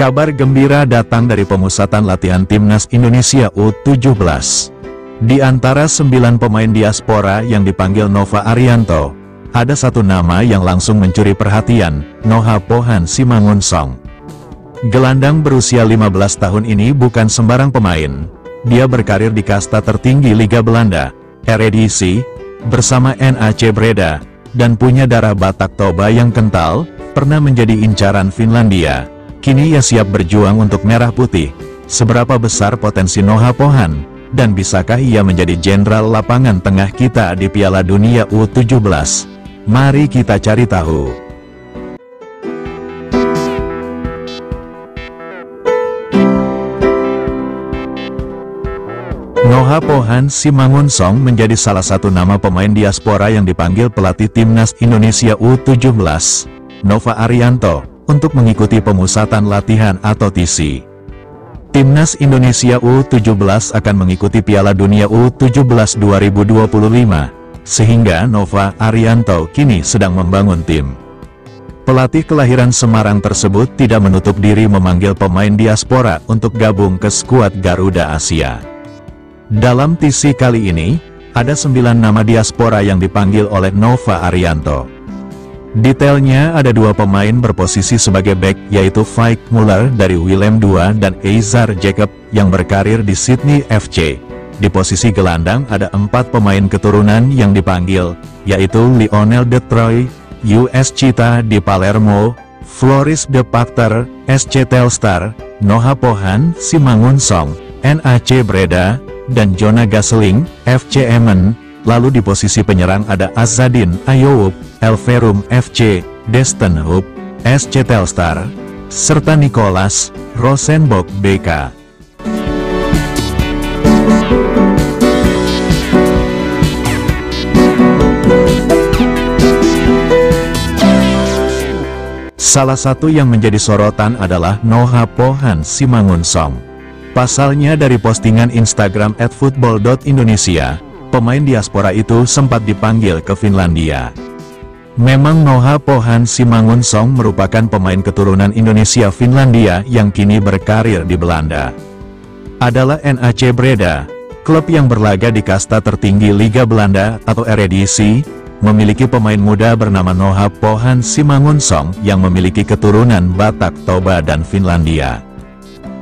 Kabar gembira datang dari pemusatan latihan Timnas Indonesia U17. Di antara 9 pemain diaspora yang dipanggil Nova Arianto, ada satu nama yang langsung mencuri perhatian, Noha Pohan Simangunsong. Gelandang berusia 15 tahun ini bukan sembarang pemain. Dia berkarir di kasta tertinggi Liga Belanda, Eredivisie, bersama NAC Breda, dan punya darah Batak Toba yang kental, pernah menjadi incaran Finlandia. Kini ia siap berjuang untuk merah putih. Seberapa besar potensi Noha Pohan, dan bisakah ia menjadi jenderal lapangan tengah kita di Piala Dunia U17? Mari kita cari tahu. Noha Pohan Simangunsong menjadi salah satu nama pemain diaspora yang dipanggil pelatih Timnas Indonesia U17, Nova Arianto, untuk mengikuti pemusatan latihan atau TC. Timnas Indonesia U17 akan mengikuti Piala Dunia U17 2025, sehingga Nova Arianto kini sedang membangun tim. Pelatih kelahiran Semarang tersebut tidak menutup diri memanggil pemain diaspora untuk gabung ke skuad Garuda Asia. Dalam TC kali ini, ada 9 nama diaspora yang dipanggil oleh Nova Arianto. Detailnya ada 2 pemain berposisi sebagai bek, yaitu Faik Muller dari Willem II dan Eizar Jacob yang berkarir di Sydney FC. Di posisi gelandang ada 4 pemain keturunan yang dipanggil, yaitu Lionel De Troy, US Cheetah di Palermo, Floris De Pacter, SC Telstar, Noha Pohan Simangunsong, NAC Breda, dan Jona Gaseling, FC Emmen. Lalu di posisi penyerang ada Azadin Ayoub, Elverum FC, Destenhoop, SC Telstar, serta Nicolas Rosenborg BK. Salah satu yang menjadi sorotan adalah Noha Pohan Simangunsong. Pasalnya dari postingan Instagram @football.indonesia, pemain diaspora itu sempat dipanggil ke Finlandia. Memang Noha Pohan Simangunsong merupakan pemain keturunan Indonesia Finlandia yang kini berkarir di Belanda. Adalah NAC Breda, klub yang berlaga di kasta tertinggi Liga Belanda atau Eredivisie, memiliki pemain muda bernama Noha Pohan Simangunsong yang memiliki keturunan Batak Toba dan Finlandia.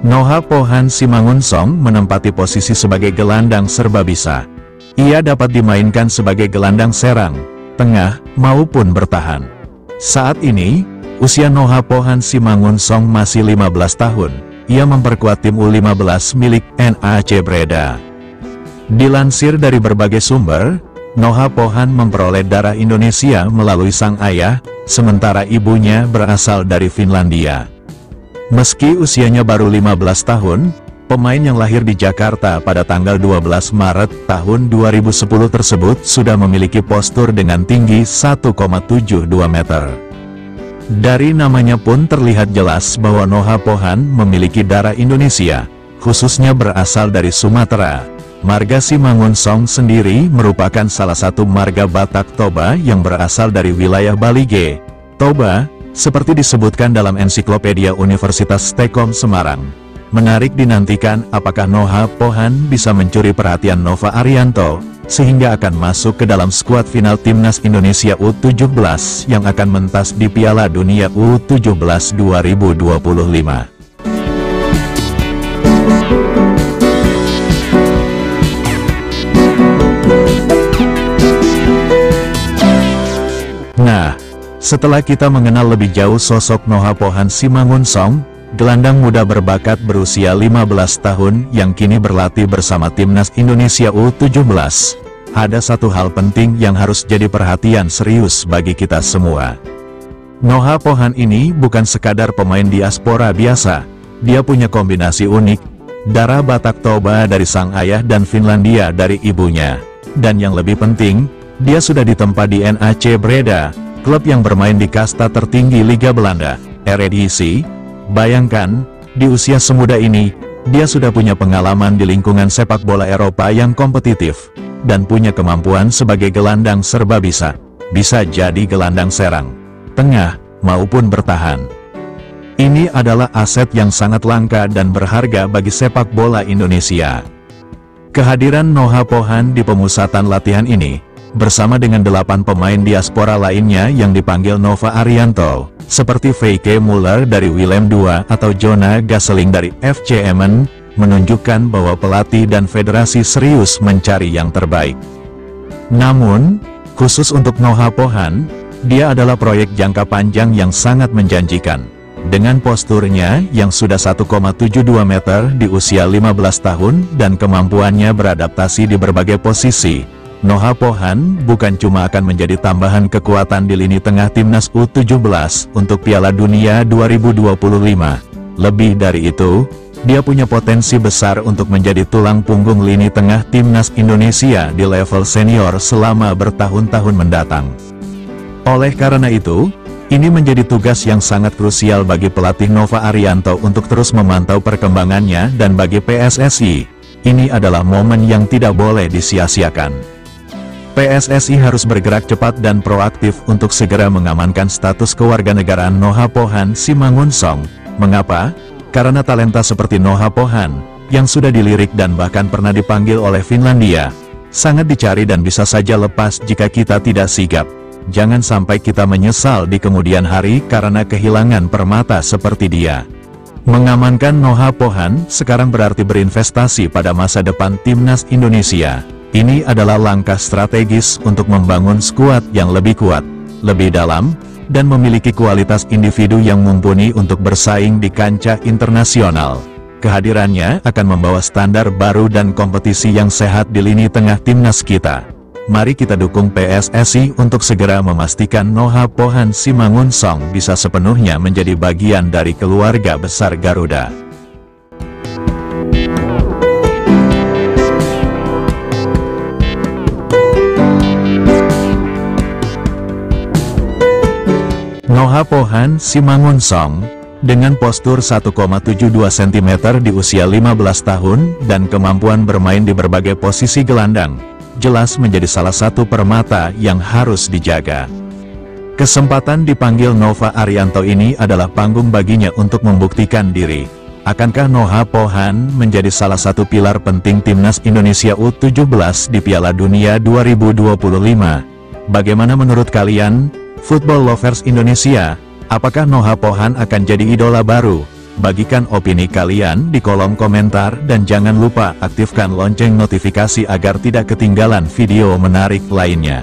Noha Pohan Simangunsong menempati posisi sebagai gelandang serbabisa. Ia dapat dimainkan sebagai gelandang serang, tengah, maupun bertahan. Saat ini, usia Noha Pohan Simangunsong masih 15 tahun. Ia memperkuat tim U15 milik NAC Breda. Dilansir dari berbagai sumber, Noha Pohan memperoleh darah Indonesia melalui sang ayah, sementara ibunya berasal dari Finlandia. Meski usianya baru 15 tahun, pemain yang lahir di Jakarta pada tanggal 12 Maret tahun 2010 tersebut sudah memiliki postur dengan tinggi 1,72 meter. Dari namanya pun terlihat jelas bahwa Noha Pohan memiliki darah Indonesia, khususnya berasal dari Sumatera. Marga Simangunsong sendiri merupakan salah satu marga Batak Toba yang berasal dari wilayah Balige, Toba, seperti disebutkan dalam ensiklopedia Universitas Stekom Semarang. Menarik dinantikan apakah Noha Pohan bisa mencuri perhatian Nova Arianto, sehingga akan masuk ke dalam skuad final Timnas Indonesia U17 yang akan mentas di Piala Dunia U17 2025. Nah, setelah kita mengenal lebih jauh sosok Noha Pohan Simangunsong, gelandang muda berbakat berusia 15 tahun yang kini berlatih bersama Timnas Indonesia U17, ada satu hal penting yang harus jadi perhatian serius bagi kita semua. Noha Pohan ini bukan sekadar pemain diaspora biasa, dia punya kombinasi unik, darah Batak Toba dari sang ayah dan Finlandia dari ibunya. Dan yang lebih penting, dia sudah ditempa di NAC Breda, klub yang bermain di kasta tertinggi Liga Belanda, Eredivisie. Bayangkan, di usia semuda ini, dia sudah punya pengalaman di lingkungan sepak bola Eropa yang kompetitif, dan punya kemampuan sebagai gelandang serbabisa, bisa jadi gelandang serang, tengah, maupun bertahan. Ini adalah aset yang sangat langka dan berharga bagi sepak bola Indonesia. Kehadiran Noha Pohan di pemusatan latihan ini, bersama dengan 8 pemain diaspora lainnya yang dipanggil Nova Arianto, seperti Feike Muller dari Willem II atau Jonah Gasseling dari FC Emmen, menunjukkan bahwa pelatih dan federasi serius mencari yang terbaik. Namun, khusus untuk Noha Pohan, dia adalah proyek jangka panjang yang sangat menjanjikan. Dengan posturnya yang sudah 1,72 meter di usia 15 tahun dan kemampuannya beradaptasi di berbagai posisi, Noha Pohan bukan cuma akan menjadi tambahan kekuatan di lini tengah timnas U17 untuk Piala Dunia 2025. Lebih dari itu, dia punya potensi besar untuk menjadi tulang punggung lini tengah timnas Indonesia di level senior selama bertahun-tahun mendatang. Oleh karena itu, ini menjadi tugas yang sangat krusial bagi pelatih Nova Arianto untuk terus memantau perkembangannya, dan bagi PSSI, ini adalah momen yang tidak boleh disia-siakan. PSSI harus bergerak cepat dan proaktif untuk segera mengamankan status kewarganegaraan Noha Pohan Simangunsong. Mengapa? Karena talenta seperti Noha Pohan, yang sudah dilirik dan bahkan pernah dipanggil oleh Finlandia, sangat dicari dan bisa saja lepas jika kita tidak sigap. Jangan sampai kita menyesal di kemudian hari karena kehilangan permata seperti dia. Mengamankan Noha Pohan sekarang berarti berinvestasi pada masa depan timnas Indonesia. Ini adalah langkah strategis untuk membangun skuad yang lebih kuat, lebih dalam, dan memiliki kualitas individu yang mumpuni untuk bersaing di kancah internasional. Kehadirannya akan membawa standar baru dan kompetisi yang sehat di lini tengah timnas kita. Mari kita dukung PSSI untuk segera memastikan Noha Pohan Simangunsong bisa sepenuhnya menjadi bagian dari keluarga besar Garuda. Noha Pohan Simangunsong, dengan postur 1,72 cm di usia 15 tahun dan kemampuan bermain di berbagai posisi gelandang, jelas menjadi salah satu permata yang harus dijaga. Kesempatan dipanggil Nova Arianto ini adalah panggung baginya untuk membuktikan diri. Akankah Noha Pohan menjadi salah satu pilar penting timnas Indonesia U17 di Piala Dunia 2025? Bagaimana menurut kalian, football lovers Indonesia? Apakah Noha Pohan akan jadi idola baru? Bagikan opini kalian di kolom komentar dan jangan lupa aktifkan lonceng notifikasi agar tidak ketinggalan video menarik lainnya.